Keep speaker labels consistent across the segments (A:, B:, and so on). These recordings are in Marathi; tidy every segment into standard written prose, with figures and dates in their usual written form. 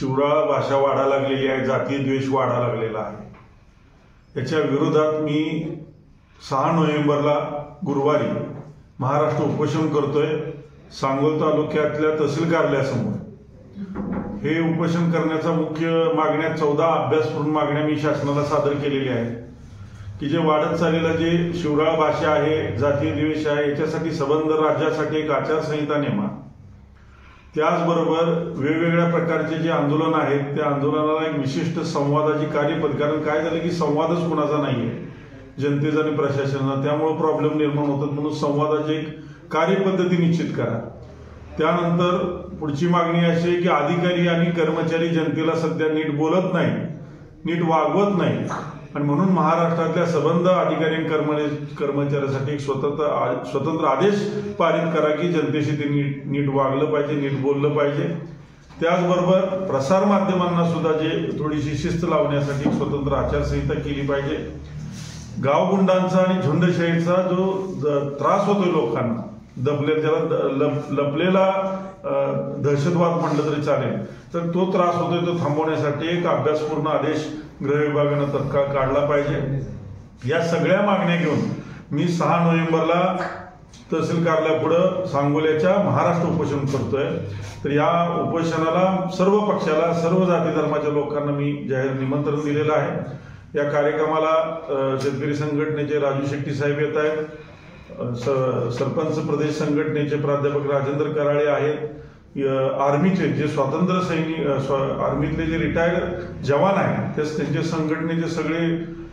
A: शिवराळ भाषा वाढा लागलेली आहे, जातीय द्वेष वाढा लागलेला आहे। याच्या विरोधात मी 6 नोव्हेंबरला गुरुवारी महाराष्ट्र उपोषण करतोय सांगोल तालुक्यातल्या तहसील कार्यालयासमोर। हे उपोषण करण्याचा मुख्य मागण्या 14 अभ्यासपूर्ण मागण्या मी शासनाला सादर केलेल्या आहेत की जे वाढत चाललेला जे शिवराळ भाषा आहे, जातीय द्वेष आहे, याच्यासाठी संबंध राज्यासाठी एक आचारसंहिता नेमा। त्याचबरोबर वेगवेगळ्या प्रकारचे जे आंदोलन आहेत त्या आंदोलनाला एक विशिष्ट संवादाची कार्यपद्धती, कारण काय झालं की संवादच कुणाचा नाहीये जनतेचा आणि प्रशासनाचा, त्यामुळे प्रॉब्लेम निर्माण होतात। म्हणून संवादाची एक कार्यपद्धती निश्चित करा। त्यानंतर पुढची मागणी अशी आहे की अधिकारी आणि कर्मचारी जनतेला सध्या नीट बोलत नाही, नीट वागवत नाही आणि म्हणून महाराष्ट्रातल्या संबंध अधिकारी आणि कर्मचाऱ्यांसाठी एक स्वतंत्र आदेश पारित करा की जनतेशी ते नीट वागलं पाहिजे, नीट बोललं पाहिजे। त्याचबरोबर प्रसार माध्यमांना सुद्धा जे थोडीशी शिस्त लावण्यासाठी एक स्वतंत्र आचारसंहिता केली पाहिजे। गावगुंडांचा आणि झुंडशाहीचा जो त्रास होतोय लोकांना, लपलेला दहशतवाद म्हटलं तरी चालेल, तर तो त्रास होतोय तो थांबवण्यासाठी एक अभ्यासपूर्ण आदेश गृह विभागानं तत्काळ काढला पाहिजे। या सगळ्या मागण्या घेऊन मी 6 नोव्हेंबरला तहसील कार्यालयापुढे सांगोल्याच्या महाराष्ट्र उपोषण करतोय। तर या उपोषणाला सर्व पक्षाला, सर्व जाती धर्माच्या लोकांना मी जाहीर निमंत्रण दिलेलं आहे। या कार्यक्रमाला शेतकरी संघटनेचे राजू शेट्टी साहेब येत आहेत, सरपंच प्रदेश संघटनेचे प्राध्यापक राजेंद्र कराळे आहेत, आर्मीचे जे स्वातंत्र्य सैनिक आर्मीतले जे रिटायर्ड जवान आहेत त्यांचे संघटनेचे सगळे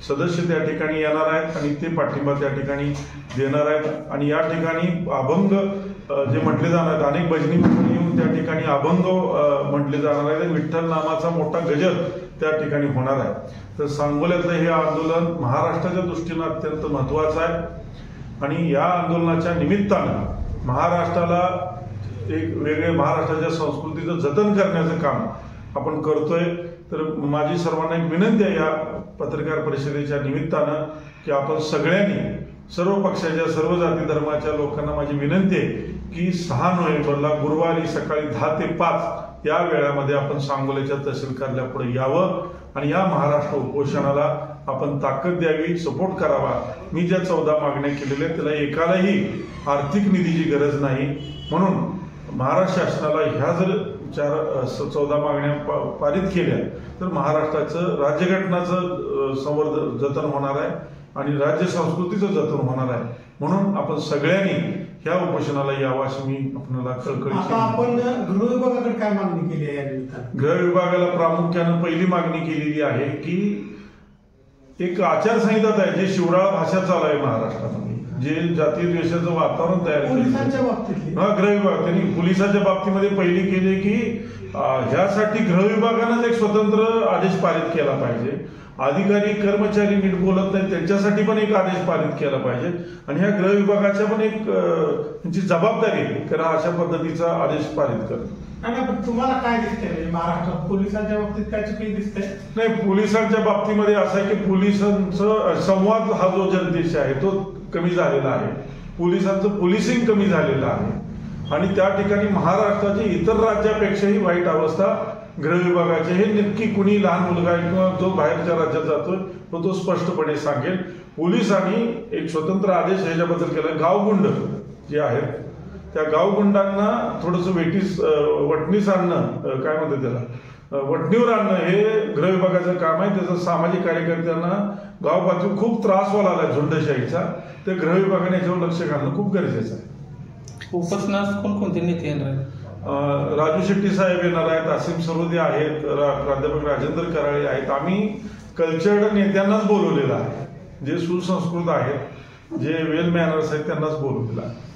A: सदस्य त्या ठिकाणी येणार आहेत आणि ते पाठिंबा त्या ठिकाणी देणार आहेत। आणि या ठिकाणी अभंग जे म्हटले जाणार आहेत, अनेक भजनी मंडळी येऊन त्या ठिकाणी अभंग म्हटले जाणार आहेत, विठ्ठल नामाचा मोठा गजर त्या ठिकाणी होणार आहे। तर सांगोल्यातलं हे आंदोलन महाराष्ट्राच्या दृष्टीनं अत्यंत महत्वाचं आहे आणि या आंदोलनाच्या निमित्तानं महाराष्ट्राला एक वेगळे महाराष्ट्राच्या संस्कृतीचं जतन करण्याचं काम आपण करतोय। तर माझी सर्वांना एक विनंती आहे या पत्रकार परिषदेच्या निमित्तानं की आपण सगळ्यांनी, सर्व पक्षाच्या, सर्व जाती धर्माच्या लोकांना माझी विनंती आहे की 6 नोव्हेंबरला गुरुवारी सकाळी 10 ते 5 या वेळामध्ये आपण सांगोल्याच्या तहसील कार्यालयापुढे यावं आणि या महाराष्ट्र उपोषणाला आपण ताकद द्यावी, सपोर्ट करावा। मी ज्या 14 मागण्या केलेल्या त्याला एकालाही आर्थिक निधीची गरज नाही, म्हणून महाराष्ट्र शासनाला ह्या जर 14 मागण्या पारित केल्या तर महाराष्ट्राचं राज्यघटनाचं संवर्धन जतन होणार आहे आणि राज्य संस्कृतीचं जतन होणार आहे। म्हणून आपण सगळ्यांनी ह्या उपोषणाला यावं अशी मी आपल्याला कळकळी।
B: आपण गृह विभागाकडे काय मागणी केली आहे या निमित्तानं?
A: गृह विभागाला प्रामुख्यानं पहिली मागणी केलेली आहे की एक आचारसंहिता आहे जे शिवराळ भाषा चालू आहे महाराष्ट्रामध्ये, जे जातीय द्वेषाचं वातावरण तयार केलं। गृह विभाग त्यांनी पोलिसांच्या बाबतीमध्ये पहिली केली की ह्यासाठी गृह विभागानंच एक स्वतंत्र आदेश पारित केला पाहिजे। अधिकारी कर्मचारी नीट बोलत नाही त्यांच्यासाठी पण एक आदेश पारित केला पाहिजे आणि ह्या गृह विभागाच्या पण एक त्यांची जबाबदारी आहे की अशा पद्धतीचा आदेश पारित करणं।
B: तुम्हाला काय दिसतंय महाराष्ट्रात पोलिसांच्या बाबतीत काय चुकी दिसतंय?
A: नाही, पोलिसांच्या बाबतीमध्ये असं आहे की पोलिसांचा संवाद हा जो जनतेशी आहे तो कमी झालेला आहे, पोलिसांचं पोलिसिंग कमी झालेलं आहे आणि त्या ठिकाणी महाराष्ट्राची इतर राज्यापेक्षाही वाईट अवस्था गृह विभागाचे। हे नक्की कुणी लहान मुलगा किंवा जो बाहेरच्या राज्यात जातोय तो स्पष्टपणे सांगेल। पोलिसांनी एक स्वतंत्र आदेश ह्याच्याबद्दल केला। गावगुंड जे आहेत त्या गावगुंडांना थोडंसं वटणीस आणणं, काय म्हणतात त्याला, वटणीवर आणणं हे गृह विभागाचं काम आहे। त्याचं सामाजिक कार्यकर्त्यांना गाव पातळीवर खूप त्रास व्हायला लागला झुंडशाहीचा, तर गृह विभागाने याच्यावर लक्ष घालणं खूप गरजेचं आहे।
C: उपोषणास कोणकोणते नेते येणार आहेत?
A: राजू शेट्टी साहेब येणार आहेत, असीम सरोदे आहेत, प्राध्यापक राजेंद्र कराळे आहेत। आम्ही कल्चर्ड नेत्यांनाच बोलवलेलं आहे, जे सुसंस्कृत आहेत, जे वेल मॅनर्स आहेत त्यांनाच बोलवलेलं आहे।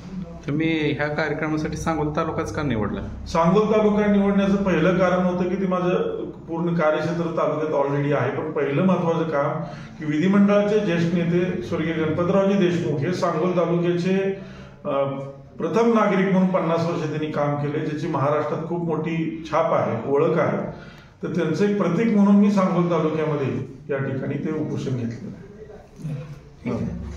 C: तुम्ही ह्या कार्यक्रमासाठी सांगोल तालुकाच का निवडला?
A: सांगोल तालुका निवडण्याचं पहिलं कारण होतं की ते माझं पूर्ण कार्यक्षेत्र तालुक्यात ऑलरेडी आहे, पण पहिलं महत्वाचं काम की विधिमंडळाचे ज्येष्ठ नेते स्वर्गीय गणपतरावजी देशमुख हे सांगोल तालुक्याचे प्रथम नागरिक म्हणून 50 वर्ष त्यांनी काम केले, ज्याची महाराष्ट्रात खूप मोठी छाप आहे, ओळख आहे। तर त्यांचं एक प्रतीक म्हणून मी सांगोल तालुक्यामध्ये या ठिकाणी ते उपोषण घेतलेलं आहे।